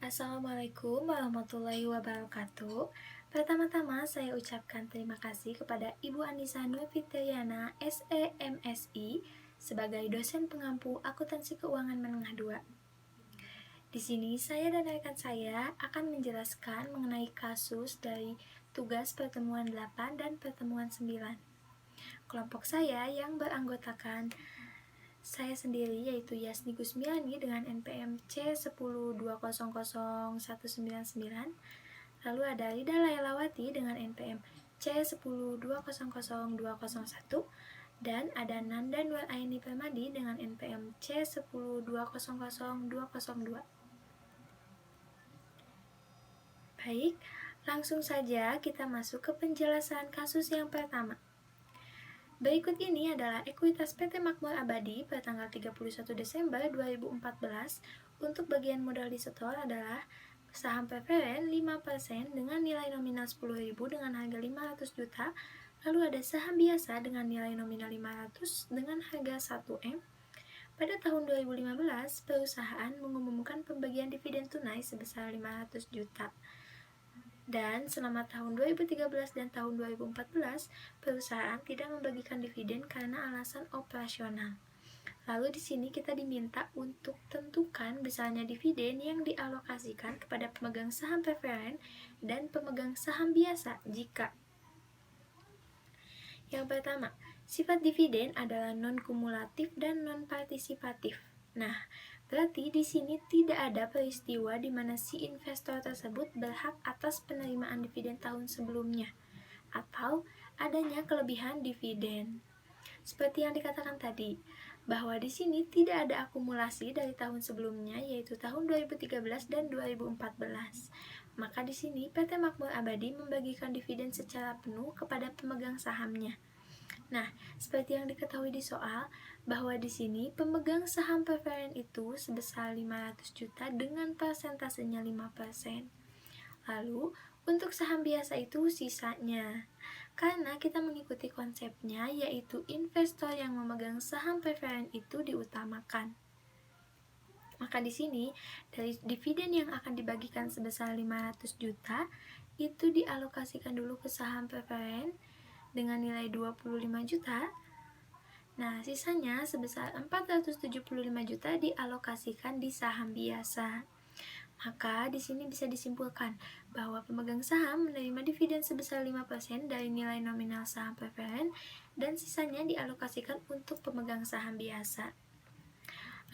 Assalamualaikum warahmatullahi wabarakatuh. Pertama-tama saya ucapkan terima kasih kepada Ibu Anissa Nurfitriana, SEMSI, sebagai dosen pengampu akuntansi keuangan menengah 2. Di sini saya dan rekan saya akan menjelaskan mengenai kasus dari tugas pertemuan 8 dan pertemuan 9. Kelompok saya yang beranggotakan saya sendiri yaitu Yasni Gusmiani dengan NPM C10200199, lalu ada Rida Lailawati dengan NPM C10200201, dan ada Nanda Nur Aini Permadi dengan NPM C10200202. Baik, langsung saja kita masuk ke penjelasan kasus yang pertama. Berikut ini adalah ekuitas PT Makmur Abadi pada tanggal 31 Desember 2014. Untuk bagian modal disetor adalah saham preferen 5% dengan nilai nominal 10.000 dengan harga 500 juta, lalu ada saham biasa dengan nilai nominal 500 dengan harga 1M. Pada tahun 2015, perusahaan mengumumkan pembagian dividen tunai sebesar 500 juta. Dan selama tahun 2013 dan tahun 2014, perusahaan tidak membagikan dividen karena alasan operasional. Lalu di sini kita diminta untuk tentukan besarnya dividen yang dialokasikan kepada pemegang saham preferen dan pemegang saham biasa jika yang pertama, sifat dividen adalah non-kumulatif dan non-partisipatif. Nah, berarti di sini tidak ada peristiwa di mana si investor tersebut berhak atas penerimaan dividen tahun sebelumnya atau adanya kelebihan dividen. Seperti yang dikatakan tadi, bahwa di sini tidak ada akumulasi dari tahun sebelumnya yaitu tahun 2013 dan 2014. Maka di sini PT Makmur Abadi membagikan dividen secara penuh kepada pemegang sahamnya. Nah, seperti yang diketahui di soal, bahwa di sini pemegang saham preferen itu sebesar 500 juta dengan persentasenya 5%. Lalu, untuk saham biasa itu sisanya. Karena kita mengikuti konsepnya, yaitu investor yang memegang saham preferen itu diutamakan. Maka di sini, dari dividen yang akan dibagikan sebesar 500 juta, itu dialokasikan dulu ke saham preferen dengan nilai 25 juta. Nah, sisanya sebesar 475 juta dialokasikan di saham biasa. Maka di sini bisa disimpulkan bahwa pemegang saham menerima dividen sebesar 5% dari nilai nominal saham preferen dan sisanya dialokasikan untuk pemegang saham biasa.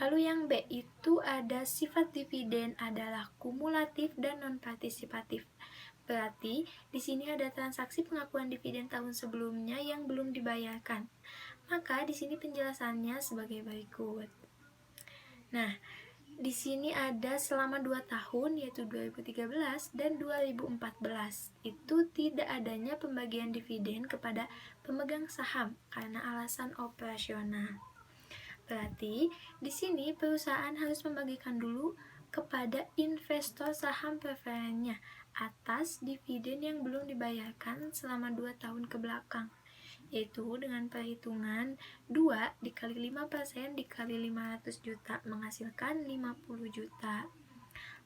Lalu yang B itu ada sifat dividen adalah kumulatif dan non-partisipatif. Berarti di sini ada transaksi pengakuan dividen tahun sebelumnya yang belum dibayarkan. Maka di sini penjelasannya sebagai berikut. Nah, di sini ada selama 2 tahun yaitu 2013 dan 2014. Itu tidak adanya pembagian dividen kepada pemegang saham karena alasan operasional. Berarti di sini perusahaan harus membagikan dulu kepada investor saham preferennya atas dividen yang belum dibayarkan selama 2 tahun ke belakang, yaitu dengan perhitungan 2 dikali 5% dikali 500 juta menghasilkan 50 juta.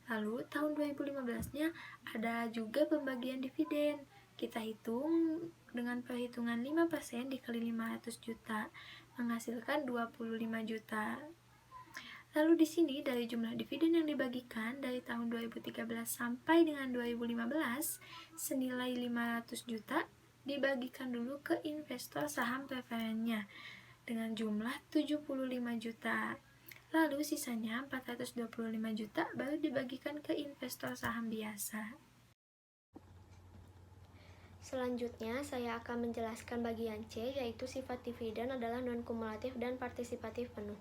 Lalu tahun 2015-nya ada juga pembagian dividen. Kita hitung dengan perhitungan 5% dikali 500 juta menghasilkan 25 juta. Lalu di sini dari jumlah dividen yang dibagikan dari tahun 2013 sampai dengan 2015 senilai 500 juta dibagikan dulu ke investor saham preferennya dengan jumlah 75 juta. Lalu sisanya 425 juta baru dibagikan ke investor saham biasa. Selanjutnya, saya akan menjelaskan bagian C, yaitu sifat dividen adalah non-kumulatif dan partisipatif penuh.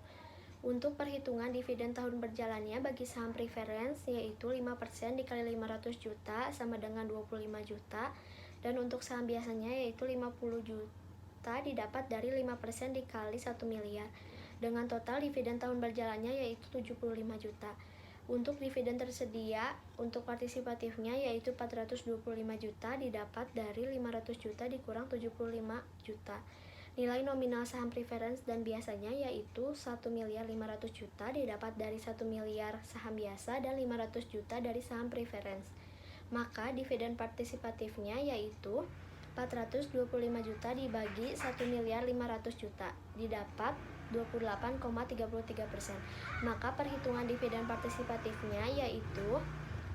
Untuk perhitungan dividen tahun berjalannya bagi saham preference, yaitu 5% dikali 500 juta sama dengan 25 juta, dan untuk saham biasanya yaitu 50 juta didapat dari 5% dikali 1 miliar, dengan total dividen tahun berjalannya yaitu 75 juta. Untuk dividen tersedia, untuk partisipatifnya yaitu 425 juta didapat dari 500 juta dikurang 75 juta. Nilai nominal saham preference dan biasanya yaitu 1.500.000.000 didapat dari 1 miliar saham biasa dan 500 juta dari saham preference. Maka dividen partisipatifnya yaitu 425 juta dibagi 1.500.000.000 didapat 28,33%. Maka perhitungan dividen partisipatifnya yaitu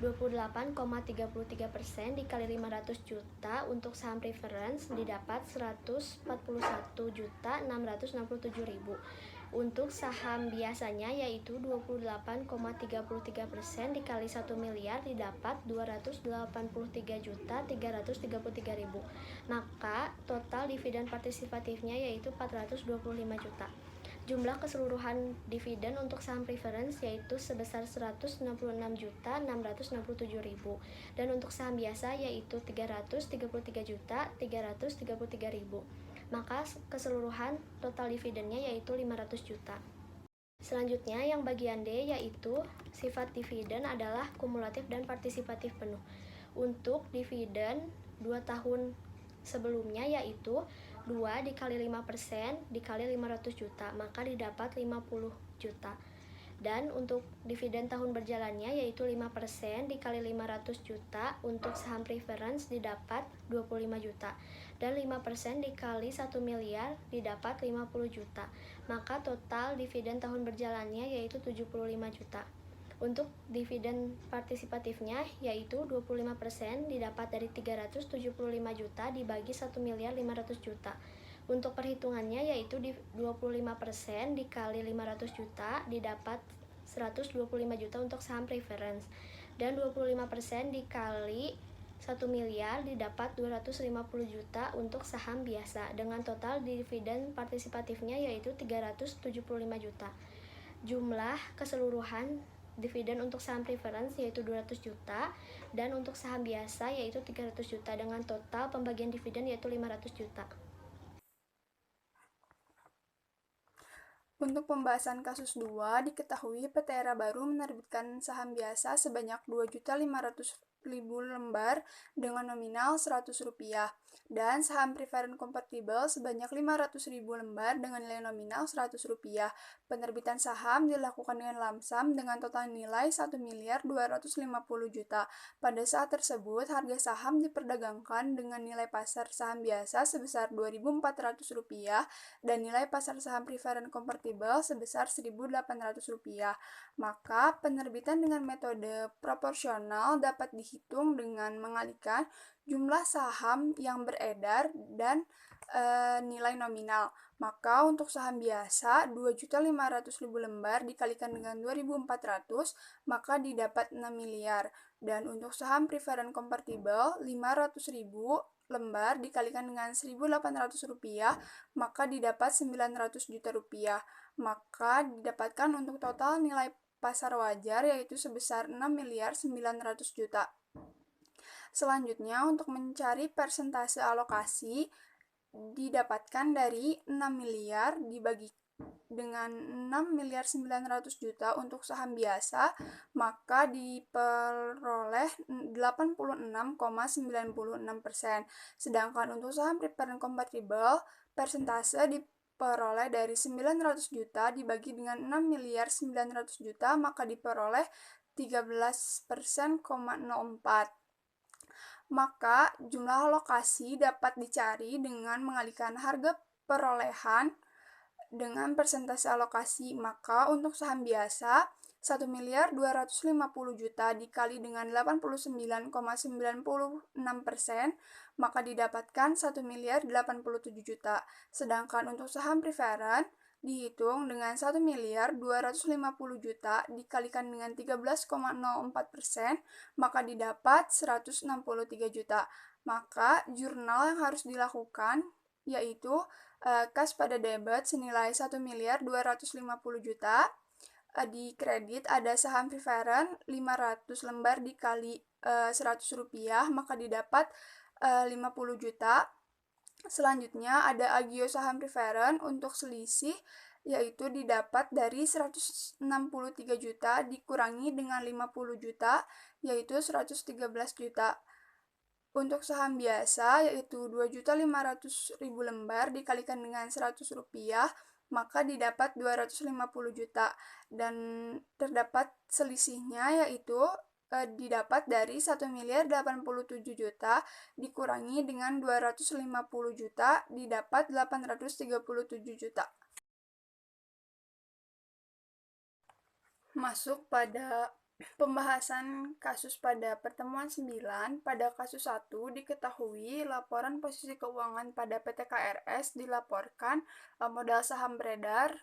28,33% dikali 500 juta untuk saham preference didapat 141.667.000. Untuk saham biasanya yaitu 28,33% dikali 1 miliar didapat 283.333.000. Maka total dividen partisipatifnya yaitu 425 juta. Jumlah keseluruhan dividen untuk saham preference yaitu sebesar 166.667.000 dan untuk saham biasa yaitu 333.333.000. Maka keseluruhan total dividennya yaitu 500 juta. Selanjutnya yang bagian D yaitu sifat dividen adalah kumulatif dan partisipatif penuh. Untuk dividen 2 tahun sebelumnya yaitu 2 dikali 5% dikali 500 juta, maka didapat 50 juta. Dan untuk dividen tahun berjalannya yaitu 5% dikali 500 juta untuk saham preference didapat 25 juta. Dan 5% dikali 1 miliar didapat 50 juta. Maka total dividen tahun berjalannya yaitu 75 juta. Untuk dividen partisipatifnya yaitu 25% didapat dari 375 juta dibagi 1 miliar 500 juta. Untuk perhitungannya yaitu 25% dikali 500 juta didapat 125 juta untuk saham preference dan 25% dikali 1 miliar didapat 250 juta untuk saham biasa dengan total dividen partisipatifnya yaitu 375 juta. Jumlah keseluruhan dividen untuk saham preference yaitu 200 juta dan untuk saham biasa yaitu 300 juta dengan total pembagian dividen yaitu 500 juta. Untuk pembahasan kasus 2, diketahui PT Era Baru menerbitkan saham biasa sebanyak 2.500.000 lembar dengan nominal Rp100 dan saham preferen convertible sebanyak 500.000 lembar dengan nilai nominal Rp100. Penerbitan saham dilakukan dengan lamsam dengan total nilai 1.250.000.000. Pada saat tersebut, harga saham diperdagangkan dengan nilai pasar saham biasa sebesar Rp2.400 dan nilai pasar saham preferen convertible sebesar Rp1.800. Maka penerbitan dengan metode proporsional dapat dihitung dengan mengalihkan jumlah saham yang beredar dan nilai nominal. Maka untuk saham biasa 2.500.000 lembar dikalikan dengan 2.400 maka didapat 6 miliar. Dan untuk saham preferen convertible 500.000 lembar dikalikan dengan Rp1.800 maka didapat 900 juta rupiah. Maka didapatkan untuk total nilai pasar wajar yaitu sebesar 6.900.000.000 juta. Selanjutnya untuk mencari persentase alokasi didapatkan dari 6 miliar dibagi dengan 6.900.000.000 juta untuk saham biasa, maka diperoleh 86,96%. Sedangkan untuk saham preferen convertible, persentase diperoleh dari 900 juta dibagi dengan 6.900.000 juta, maka diperoleh 13%,04. Maka jumlah alokasi dapat dicari dengan mengalihkan harga perolehan dengan persentase alokasi. Maka untuk saham biasa 1.250.000.000 dikali dengan 89,96%, maka didapatkan 1.087.000.000. Sedangkan untuk saham preferen dihitung dengan 1.250.000.000 dikalikan dengan 13,04%, maka didapat 163 juta. Maka jurnal yang harus dilakukan yaitu kas pada debit senilai 1.250.000.000. Di kredit ada saham preferen 500 lembar dikali Rp100, maka didapat 50 juta. Selanjutnya ada agio saham preferen untuk selisih yaitu didapat dari 163 juta dikurangi dengan 50 juta yaitu 113 juta. Untuk saham biasa yaitu 2.500.000 lembar dikalikan dengan Rp100, maka didapat 250 juta dan terdapat selisihnya yaitu didapat dari 1.087.000.000 dikurangi dengan 250 juta didapat 837 juta. Masuk pada pembahasan kasus pada pertemuan 9, pada kasus 1 diketahui laporan posisi keuangan pada PT KRS dilaporkan modal saham beredar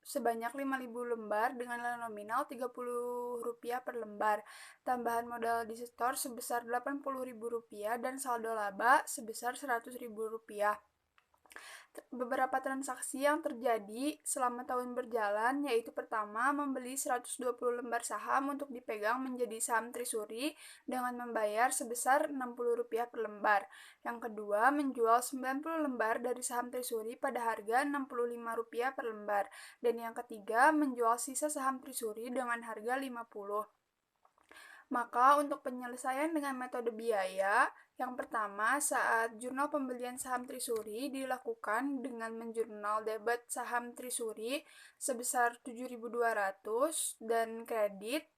sebanyak 5.000 lembar dengan nilai nominal Rp30 per lembar, tambahan modal di setor sebesar Rp80.000 dan saldo laba sebesar Rp100.000. Beberapa transaksi yang terjadi selama tahun berjalan yaitu pertama, membeli 120 lembar saham untuk dipegang menjadi saham Trisuri dengan membayar sebesar Rp60 per lembar. Yang kedua, menjual 90 lembar dari saham Trisuri pada harga Rp65 per lembar. Dan yang ketiga, menjual sisa saham Trisuri dengan harga Rp50. Maka untuk penyelesaian dengan metode biaya, yang pertama saat jurnal pembelian saham Trisuri dilakukan dengan menjurnal debit saham Trisuri sebesar 7.200 dan kredit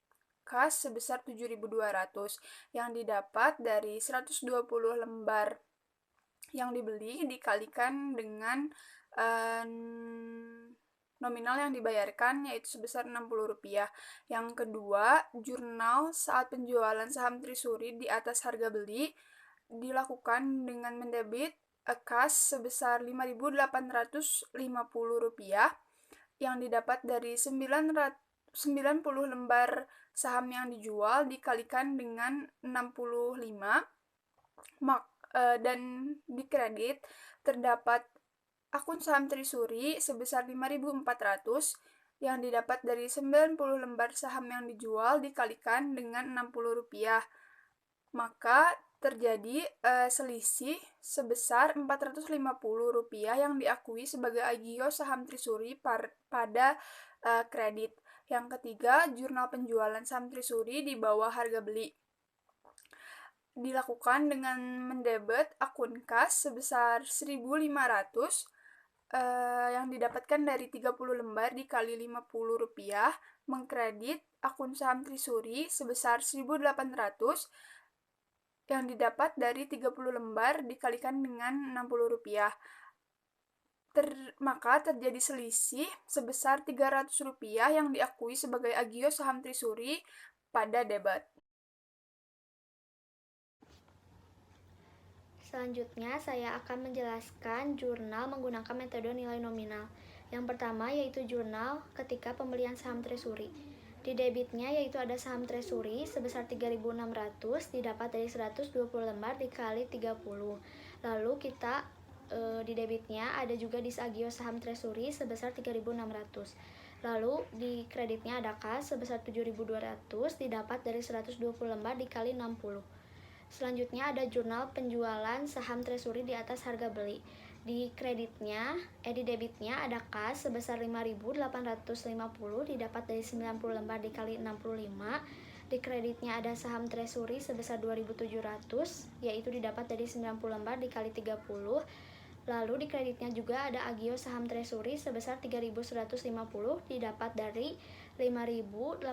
kas sebesar 7.200 yang didapat dari 120 lembar yang dibeli dikalikan dengan nominal yang dibayarkan yaitu sebesar Rp60. Yang kedua, jurnal saat penjualan saham Trisuri di atas harga beli dilakukan dengan mendebit kas sebesar Rp5.850 yang didapat dari 90 lembar saham yang dijual dikalikan dengan 65 dan di kredit terdapat akun saham Trisuri sebesar 5.400 yang didapat dari 90 lembar saham yang dijual dikalikan dengan Rp60. Maka terjadi selisih sebesar Rp450 yang diakui sebagai agio saham Trisuri pada kredit. Yang ketiga, jurnal penjualan saham Trisuri di bawah harga beli dilakukan dengan mendebit akun kas sebesar Rp1.500 yang didapatkan dari 30 lembar dikali Rp50, mengkredit akun saham Trisuri sebesar Rp1.800 yang didapat dari 30 lembar dikalikan dengan Rp60. Maka terjadi selisih sebesar Rp300 yang diakui sebagai agio saham Trisuri pada debit. Selanjutnya, saya akan menjelaskan jurnal menggunakan metode nilai nominal. Yang pertama yaitu jurnal ketika pembelian saham Trisuri. Di debitnya yaitu ada saham Trisuri sebesar 3.600 didapat dari 120 lembar dikali 30. Lalu kita di debitnya ada juga disagio saham Trisuri sebesar 3.600. Lalu di kreditnya ada kas sebesar 7.200 didapat dari 120 lembar dikali 60. Selanjutnya ada jurnal penjualan saham Trisuri di atas harga beli. Di debitnya ada kas sebesar 5.850 didapat dari 90 lembar dikali 65. Di kreditnya ada saham Trisuri sebesar 2.700 yaitu didapat dari 90 lembar dikali 30. Lalu di kreditnya juga ada agio saham Trisuri sebesar 3.150 didapat dari 5.850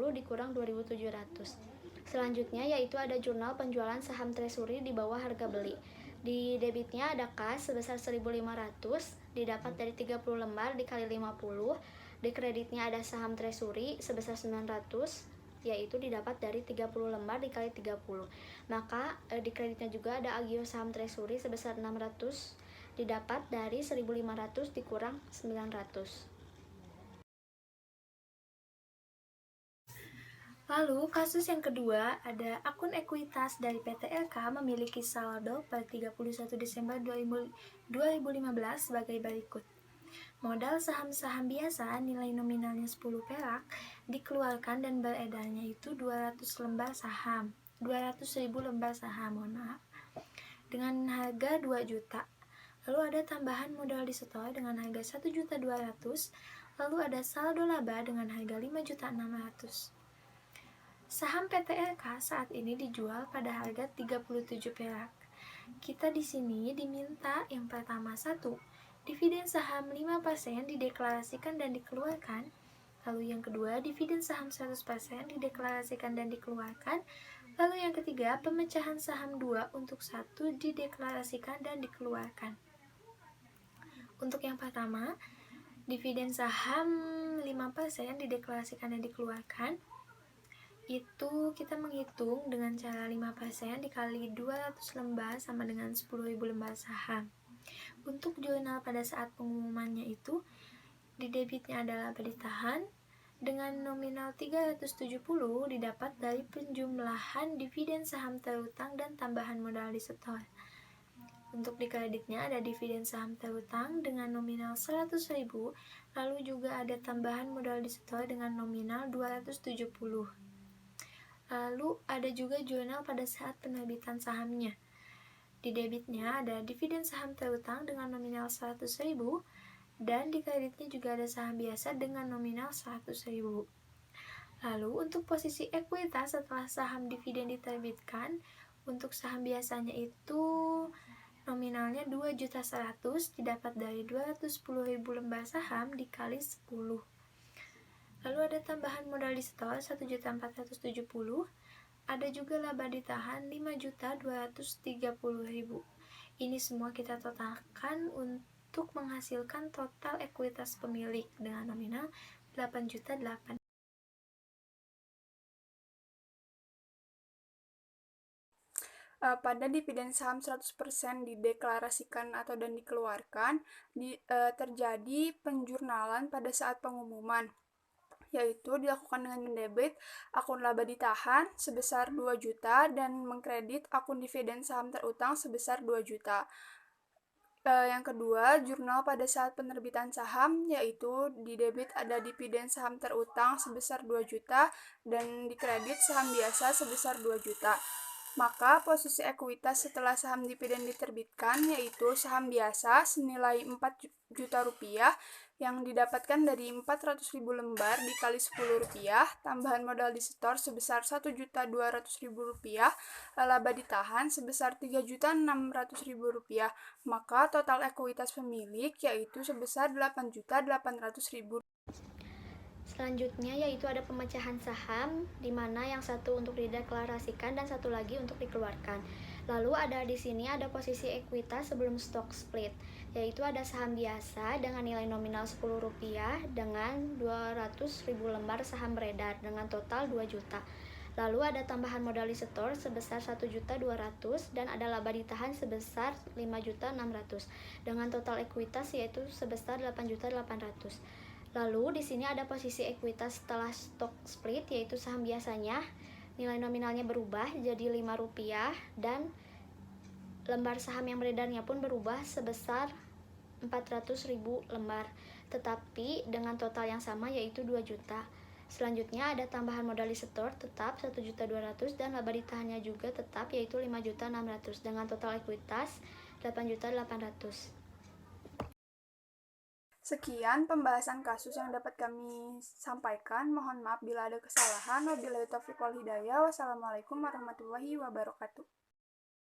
dikurang 2.700. Selanjutnya yaitu ada jurnal penjualan saham Trisuri di bawah harga beli. Di debitnya ada kas sebesar 1.500 didapat dari 30 lembar dikali 50. Di kreditnya ada saham Trisuri sebesar 900 yaitu didapat dari 30 lembar dikali 30. Maka di kreditnya juga ada agio saham Trisuri sebesar 600 didapat dari 1.500 dikurang 900. Lalu, kasus yang kedua, ada akun ekuitas dari PT LK memiliki saldo pada 31 Desember 2015 sebagai berikut. Modal saham-saham biasa nilai nominalnya 10 perak dikeluarkan dan beredarnya itu 200.000 lembar saham, dengan harga 2 juta. Lalu ada tambahan modal disetor dengan harga 1.200.000, lalu ada saldo laba dengan harga 5.600.000. Saham PTLK saat ini dijual pada harga 37 perak. Kita di sini diminta yang pertama 1. Dividen saham 5% dideklarasikan dan dikeluarkan. Lalu yang kedua, dividen saham 100% dideklarasikan dan dikeluarkan. Lalu yang ketiga, pemecahan saham 2 untuk 1 dideklarasikan dan dikeluarkan. Untuk yang pertama, dividen saham 5% dideklarasikan dan dikeluarkan. Itu kita menghitung dengan cara 5% dikali 200 lembar sama dengan 10.000 lembar saham. Untuk jurnal pada saat pengumumannya itu, di debitnya adalah laba ditahan dengan nominal 370 didapat dari penjumlahan dividen saham terutang dan tambahan modal disetor. Untuk di kreditnya ada dividen saham terutang dengan nominal 100.000, lalu juga ada tambahan modal disetor dengan nominal 270. Lalu ada juga jurnal pada saat penerbitan sahamnya. Di debitnya ada dividen saham terutang dengan nominal 100.000 dan di kreditnya juga ada saham biasa dengan nominal 100.000. Lalu untuk posisi ekuitas setelah saham dividen diterbitkan, untuk saham biasanya itu nominalnya 2.100.000 didapat dari 210.000 lembar saham dikali 10. Lalu ada tambahan modal disetor 1.470. Ada juga laba ditahan 5.230.000. Ini semua kita totalkan untuk menghasilkan total ekuitas pemilik dengan nominal 8.800.000. Pada dividen saham 100% dideklarasikan atau dan dikeluarkan, terjadi penjurnalan pada saat pengumuman, yaitu dilakukan dengan mendebit akun laba ditahan sebesar 2 juta dan mengkredit akun dividen saham terutang sebesar 2 juta. Yang kedua, jurnal pada saat penerbitan saham, yaitu di debit ada dividen saham terutang sebesar 2 juta dan dikredit saham biasa sebesar 2 juta. Maka posisi ekuitas setelah saham dividen diterbitkan yaitu saham biasa senilai 4 juta rupiah yang didapatkan dari 400.000 lembar dikali 10 rupiah, tambahan modal disetor sebesar 1.200.000 rupiah, laba ditahan sebesar 3.600.000 rupiah. Maka total ekuitas pemilik yaitu sebesar 8.800.000. Selanjutnya yaitu ada pemecahan saham, di mana yang satu untuk dideklarasikan dan satu lagi untuk dikeluarkan. Lalu ada di sini ada posisi ekuitas sebelum stock split, yaitu ada saham biasa dengan nilai nominal Rp10 dengan 200.000 lembar saham beredar dengan total 2 juta. Lalu ada tambahan modal disetor sebesar 1.200.000 dan ada laba ditahan sebesar 5.600.000 dengan total ekuitas yaitu sebesar 8.800.000. Lalu di sini ada posisi ekuitas setelah stock split, yaitu saham biasanya nilai nominalnya berubah jadi Rp5 dan lembar saham yang beredarnya pun berubah sebesar 400.000 lembar, tetapi dengan total yang sama yaitu 2 juta. Selanjutnya ada tambahan modal disetor tetap 1.200.000 dan laba ditahannya juga tetap yaitu 5.600.000 dengan total ekuitas 8.800.000. Sekian pembahasan kasus yang dapat kami sampaikan. Mohon maaf bila ada kesalahan. Wabillahi taufiq wal hidayah. Wassalamualaikum warahmatullahi wabarakatuh.